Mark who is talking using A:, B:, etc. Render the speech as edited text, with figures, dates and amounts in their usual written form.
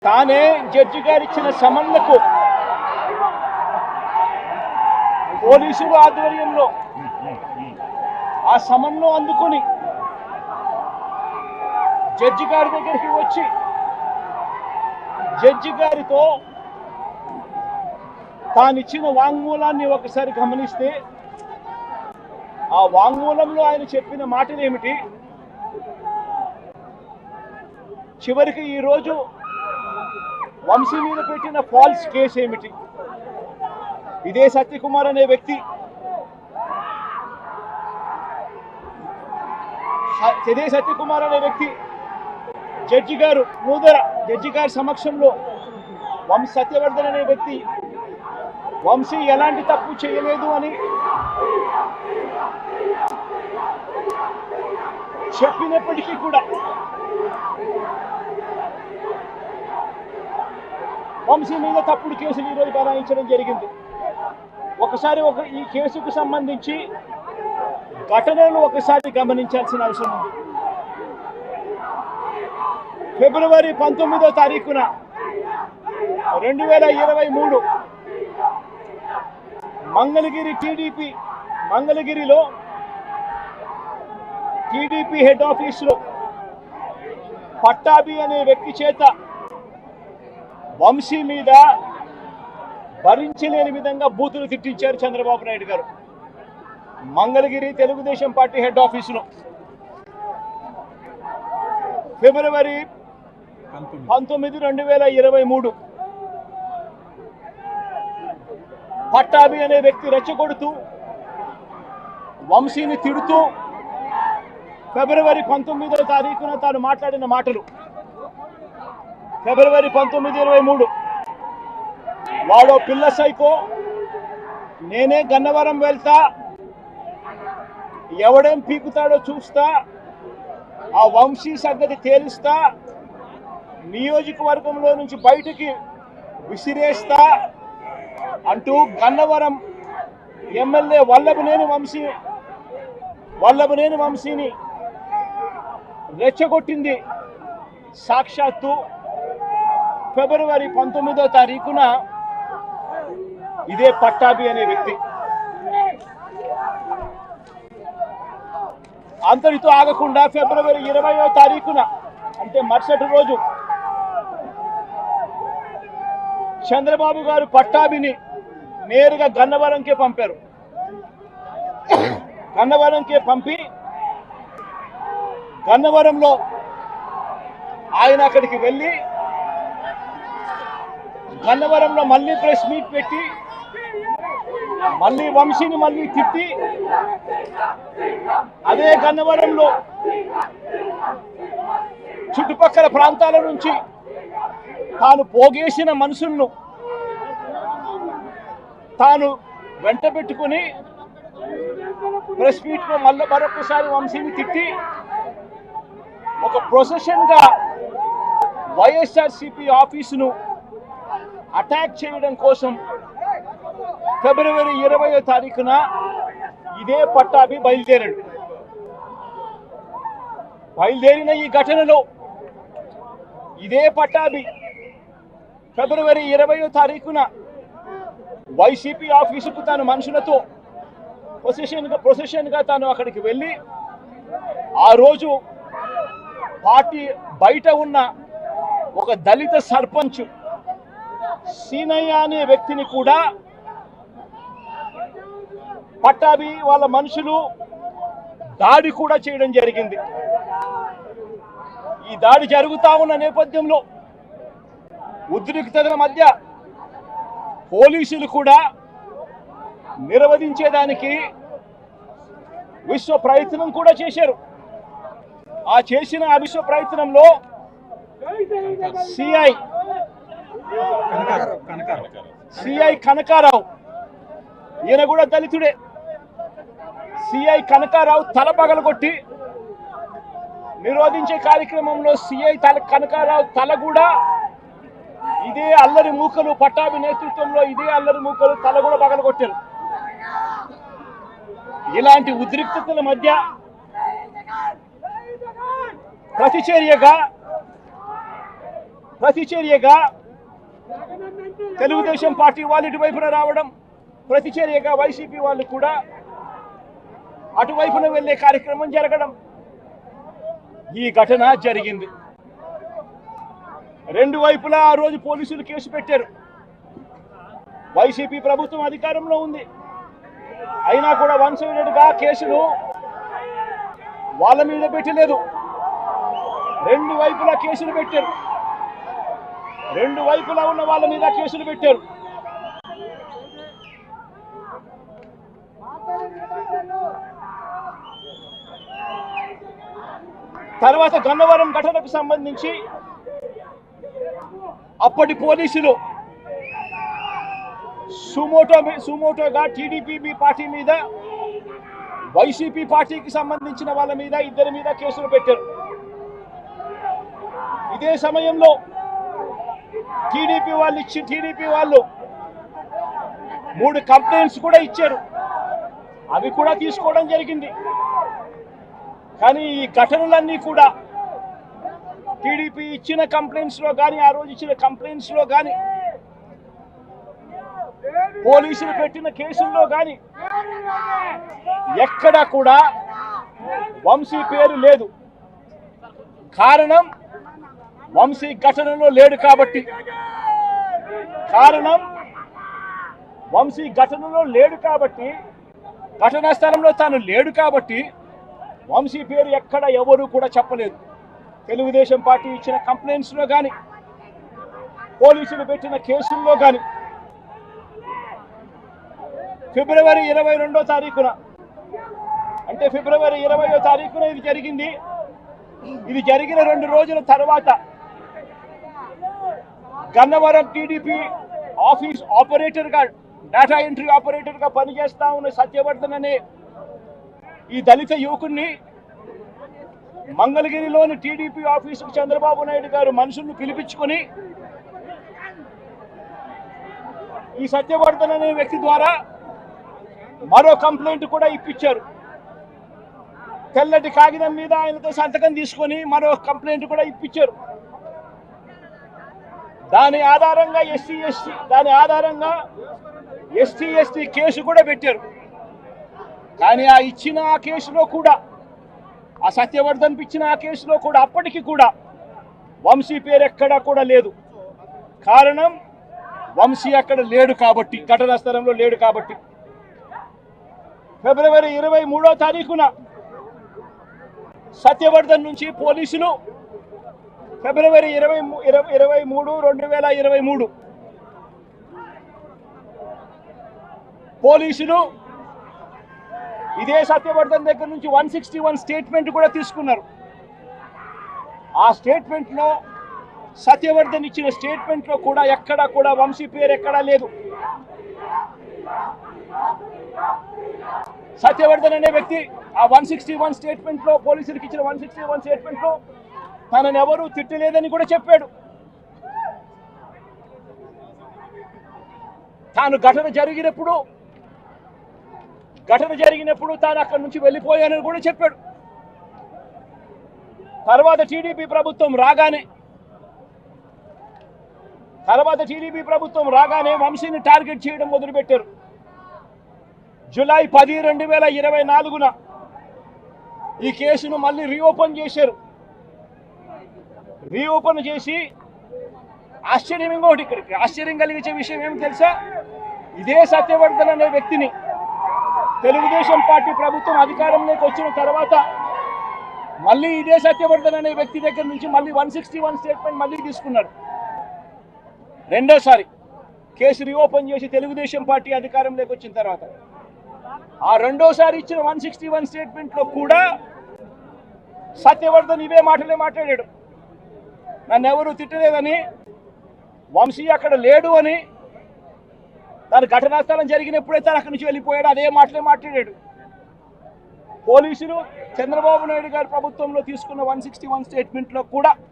A: తానే జడ్జి గారు ఇచ్చిన సమన్లకు పోలీసుల ఆధ్వర్యంలో ఆ సమన్లు అందుకొని జడ్జి గారి దగ్గరికి వచ్చి జడ్జి గారితో తానిచ్చిన వాంగ్మూలాన్ని ఒకసారి గమనిస్తే ఆ వాంగ్మూలంలో ఆయన చెప్పిన మాటలు ఏమిటి, చివరికి ఈరోజు వంశీ మీద పెట్టిన ఫాల్స్ కేసు ఏమిటి, ఇదే సత్యకుమార్ అనే వ్యక్తి జడ్జి గారు మూదర జడ్జి గారి సమక్షంలో సత్యవర్ధన్ అనే వ్యక్తి వంశీ ఎలాంటి తప్పు చేయలేదు అని చెప్పినప్పటికీ కూడా వంశీ మీద తప్పుడు కేసులు ఈరోజు బనాయించడం జరిగింది. ఒకసారి ఈ కేసుకు సంబంధించి ఘటనలు ఒకసారి గమనించాల్సిన అవసరం ఉంది. ఫిబ్రవరి 19వ తారీఖున 2023 మంగళగిరిలో టీడీపీ హెడ్ ఆఫీసులో పట్టాభి అనే వ్యక్తి చేత వంశీ మీద భరించలేని విధంగా బూతులు తిట్టించారు చంద్రబాబు నాయుడు గారు. మంగళగిరి తెలుగుదేశం పార్టీ హెడ్ ఆఫీసులో ఫిబ్రవరి 19, 2023 పట్టాభి అనే వ్యక్తి రెచ్చగొడుతూ వంశీని తిడుతూ ఫిబ్రవరి 19వ తారీఖున తాను మాట్లాడిన మాటలు. ఫిబ్రవరి 19, 23 వాడో పిల్ల సైకో, నేనే గన్నవరం వెళ్తా, ఎవడేం పీకుతాడో చూస్తా, ఆ వంశీ సంగతి తేలుస్తా, నియోజకవర్గంలో నుంచి బయటికి విసిరేస్తా అంటూ గన్నవరం ఎమ్మెల్యే వల్లభనేని వంశీని రెచ్చగొట్టింది సాక్షాత్తు ఫిబ్రవరి 19వ తారీఖున ఇదే పట్టాభి అనే వ్యక్తి. అంతటితో ఆగకుండా ఫిబ్రవరి 20వ తారీఖున అంటే మరుసటి రోజు చంద్రబాబు గారు పట్టాభిని నేరుగా గన్నవరంకే పంపారు. గన్నవరంకే పంపి గన్నవరంలో ఆయన అక్కడికి వెళ్ళి గన్నవరంలో మళ్ళీ ప్రెస్ మీట్ పెట్టి మళ్ళీ వంశీని మళ్ళీ తిట్టి అదే గన్నవరంలో చుట్టుపక్కల ప్రాంతాల నుంచి తాను పోగేసిన మనుషులను తాను వెంట పెట్టుకుని ప్రెస్ మీట్లో మళ్ళీ మరొకసారి వంశీని తిట్టి ఒక ప్రొసెషన్గా వైఎస్ఆర్సీపీ ఆఫీసును అటాక్ చేయడం కోసం ఫిబ్రవరి 20వ తారీఖున ఇదే పట్టాభి బయలుదేరిన ఈ ఘటనలో ఇదే పట్టాభి ఫిబ్రవరి 20వ తారీఖున వైసీపీ ఆఫీసుకు తాను మనుషులతో ప్రొసెషన్గా తాను అక్కడికి వెళ్ళి ఆ రోజు పార్టీ బయట ఉన్న ఒక దళిత సర్పంచ్ సీనయ్య అనే వ్యక్తిని కూడా పట్టాభి వాళ్ళ మనుషులు దాడి కూడా చేయడం జరిగింది. ఈ దాడి జరుగుతా ఉన్న నేపథ్యంలో ఉద్రిక్తతల మధ్య పోలీసులు కూడా నిర్వహించేదానికి విశ్వ ప్రయత్నం కూడా చేశారు. ఆ విశ్వ ప్రయత్నంలో సిఐ కనకారావు, ఈయన కూడా దళితుడే, సిఐ కనకారావు తల పగలగొట్టి నిరోధించే కార్యక్రమంలో సిఐ కనకారావు తల కూడా ఇదే అల్లరి మూకలు పట్టాభి నేతృత్వంలో ఇదే అల్లరి మూకలు తల కూడా పగలగొట్టారు. ఇలాంటి ఉద్రిక్తతల మధ్య ప్రతిచర్యగా ప్రతిచర్యగా తెలుగుదేశం పార్టీ వాళ్ళు ఇటువైపున రావడం, ప్రతిచర్యగా వైసీపీ వాళ్ళు కూడా అటువైపున వెళ్లే కార్యక్రమం జరగడం, ఈ ఘటన జరిగింది. రెండు వైపులా ఆ రోజు పోలీసులు కేసు పెట్టారు. వైసీపీ ప్రభుత్వం అధికారంలో ఉంది, అయినా కూడా వన్ సైడెడ్గా కేసులు వాళ్ళ మీద పెట్టలేదు. రెండు వైపులా కేసులు పెట్టారు, రెండు వైపులా ఉన్న వాళ్ళ మీద కేసులు పెట్టారు. తర్వాత గన్నవరం ఘటనకు సంబంధించి అప్పటి పోలీసులు సుమోటోగా టీడీపీ పార్టీ మీద, వైసీపీ పార్టీకి సంబంధించిన వాళ్ళ మీద, ఇద్దరి మీద కేసులు పెట్టారు. ఇదే సమయంలో టీడీపీ వాళ్ళు 3 కంప్లైంట్స్ కూడా ఇచ్చారు, అవి కూడా తీసుకోవడం జరిగింది. కానీ ఈ ఘటనలన్నీ కూడా టీడీపీ ఇచ్చిన కంప్లైంట్స్లో కానీ, ఆ రోజు ఇచ్చిన కంప్లైంట్స్లో కానీ, పోలీసులు పెట్టిన కేసుల్లో కానీ ఎక్కడా కూడా వంశీ పేరు లేదు. కారణం వంశీ ఘటనలో లేడు కాబట్టి, ఘటనా స్థలంలో తాను లేడు కాబట్టి వంశీ పేరు ఎక్కడ ఎవరు కూడా చెప్పలేదు. తెలుగుదేశం పార్టీ ఇచ్చిన కంప్లైంట్స్లో కానీ, పోలీసులు పెట్టిన కేసుల్లో కానీ. ఫిబ్రవరి 22వ తారీఖున, అంటే ఫిబ్రవరి 20వ తారీఖున ఇది జరిగింది. ఇది జరిగిన 2 రోజుల తర్వాత గన్నవరం టీడీపీ ఆఫీస్ ఆపరేటర్గా, డేటా ఎంట్రీ ఆపరేటర్గా పనిచేస్తా ఉన్న సత్యవర్ధన్ అనే ఈ దళిత యువకుడిని మంగళగిరిలోని టీడీపీ ఆఫీసుకు చంద్రబాబు నాయుడు గారు మనుషులను పిలిపించుకొని ఈ సత్యవర్ధన్ అనే వ్యక్తి ద్వారా మరో కంప్లైంట్ కూడా ఇప్పించారు. తెల్లటి కాగితం మీద ఆయనతో సంతకం తీసుకొని మరో కంప్లైంట్ కూడా ఇప్పించారు. దాని ఆధారంగా ఎస్టీ ఎస్టీ కేసు కూడా పెట్టారు. కానీ ఆ ఇచ్చిన ఆ కేసులో కూడా, ఆ సత్యవర్ధన్ ఇచ్చిన ఆ కేసులో కూడా అప్పటికి కూడా వంశీ పేరు ఎక్కడా కూడా లేదు. కారణం వంశీ అక్కడ లేడు కాబట్టి, ఘటనా స్థలంలో లేడు కాబట్టి. ఫిబ్రవరి 23వ తారీఖున సత్యవర్ధన్ నుంచి పోలీసులు ఫిబ్రవరి 23, 2023 పోలీసులు ఇదే సత్యవర్ధన్ దగ్గర నుంచి 161 స్టేట్మెంట్ కూడా తీసుకున్నారు. ఆ స్టేట్మెంట్లో, సత్యవర్ధన్ ఇచ్చిన స్టేట్మెంట్లో కూడా ఎక్కడా కూడా వంశీ పేరు ఎక్కడా లేదు. సత్యవర్ధన్ అనే వ్యక్తి ఆ 161 స్టేట్మెంట్లో, పోలీసులకు ఇచ్చిన 161 స్టేట్మెంట్లో తనని ఎవరూ తిట్టలేదని కూడా చెప్పాడు. తాను ఘటన జరిగినప్పుడు తాను అక్కడి నుంచి వెళ్ళిపోయానని కూడా చెప్పాడు. తర్వాత టీడీపీ ప్రభుత్వం రాగానే వంశీని టార్గెట్ చేయడం మొదలుపెట్టారు. జూలై 10, 2024న ఈ కేసును మళ్ళీ రీఓపెన్ చేశారు. రీఓపెన్ చేసి ఆశ్చర్యం కలిగించే విషయం ఏమి తెలుసా? ఇదే సత్యవర్ధన్ అనే వ్యక్తిని తెలుగుదేశం పార్టీ ప్రభుత్వం అధికారంలోకి వచ్చిన తర్వాత మళ్ళీ ఇదే సత్యవర్ధన్ అనే వ్యక్తి దగ్గర నుంచి మళ్ళీ 161 స్టేట్మెంట్ మళ్ళీ తీసుకున్నారు. రెండోసారి కేసు రీఓపెన్ చేసి తెలుగుదేశం పార్టీ అధికారంలోకి వచ్చిన తర్వాత ఆ రెండోసారి ఇచ్చిన 161 స్టేట్మెంట్లో కూడా సత్యవర్ధన్ ఇవే మాటలే మాట్లాడాడు. నన్ను ఎవరు తిట్టలేదని, వంశీ అక్కడ లేడు అని, తన ఘటనా స్థలం జరిగినప్పుడే తను అక్కడి నుంచి వెళ్ళిపోయాడు, అదే మాటలే మాట్లాడాడు. పోలీసులు చంద్రబాబు నాయుడు గారి ప్రభుత్వంలో తీసుకున్న 161 స్టేట్మెంట్లో కూడా